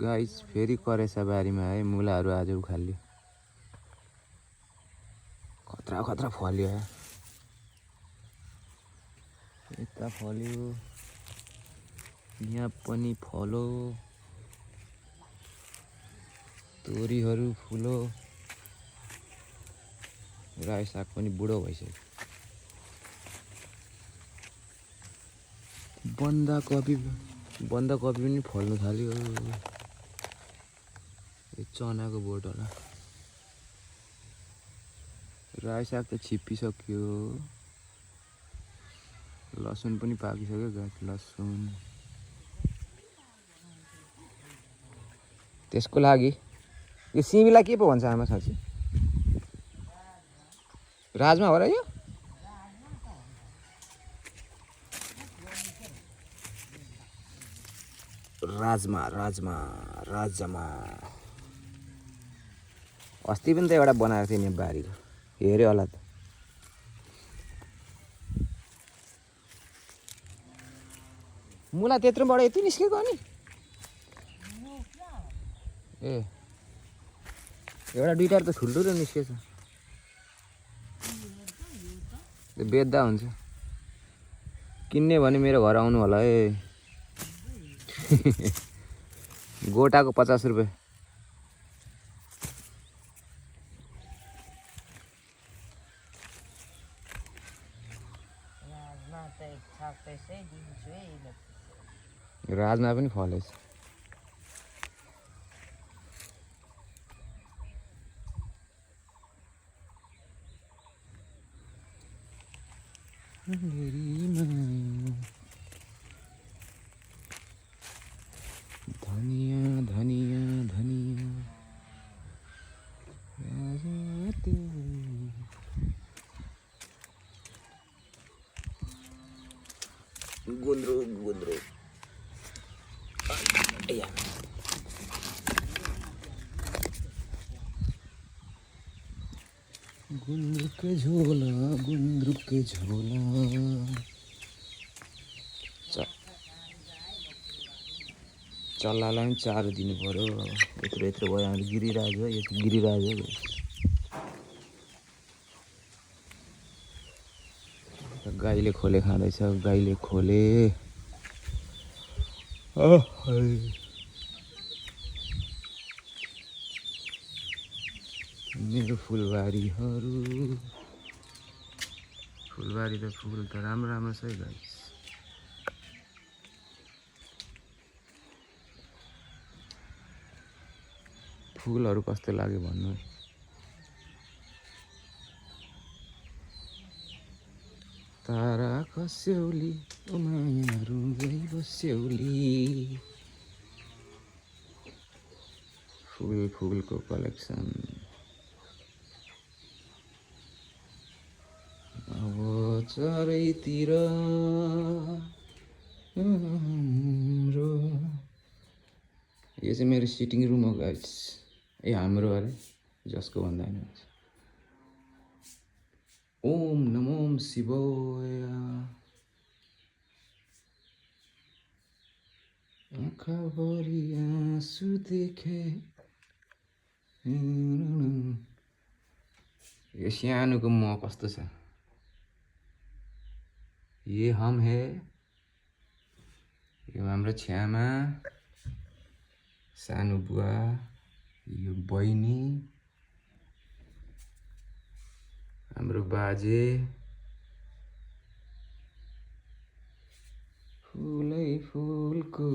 Guys फेरि करेसा बारीमा है मुलाहरू आज उखाल्यो। खतरा खतरा फल्यो है। यता फल्यो, यहाँ पनि फलो, तोरीहरू फुलो, रायो साग पनि बुढो भइसक्यो। बन्दाकोपी पनि फल्नु थाल्यो। यो चनाको बोट होला। रायो साग त छिप्पिसक्यो। लसुन पनि पाकिसक्यो गाइस, लसुन। त्यसको लागि यो सिमीलाई के पो भन्छ आमा साँच्ची? राजमा हो र यो? राजमा अस्ति पनि त एउटा बनाएको थिएँ नि बारीको, हेऱ्यो होला त। मुला त्यत्रोबाट यति निस्केको अनि? ए एउटा दुईटा त ठुल्ठुलो निस्केछ। त्यो बेच्दा हुन्छ। किन्ने भने मेरो घर आउनु होला है। गोटाको 50 रुपियाँ। राजमा पनि फलेछ। धनिया धनिया धनिया गुन्द्रुक गुन्द्रुक के झोला चल्लालाई पनि चारो दिनु पर्यो। यत्रो यत्रो भयो हाम्रो गिरिराज हो, यो गिरिराज हो। गाईले खोले खाँदैछ, गाईले खोले। मेरो फुलबारीहरू, फुलबारी त फुल त राम्रो राम्रो छ है गाइस। फुलहरू कस्तो लाग्यो भन्नु। तारा खस्यौली ओ माया रुँदै बस्यौली। फुलको कलेक्सन। अब चारैतिर हाम्रो। यो चाहिँ मेरो सिटिङ रुम हो गाइस। ए हाम्रो अरे, जसको भन्दा नि हुन्छ। ओम नमो शिवाय। आँखाभरि आँसु देखे। यो सानोको म कस्तो छ? ये हम है। यो हाम्रो छ्यामा, सानो बुवा, यो बहिनी, हाम्रो बाजे। फुलै फुलको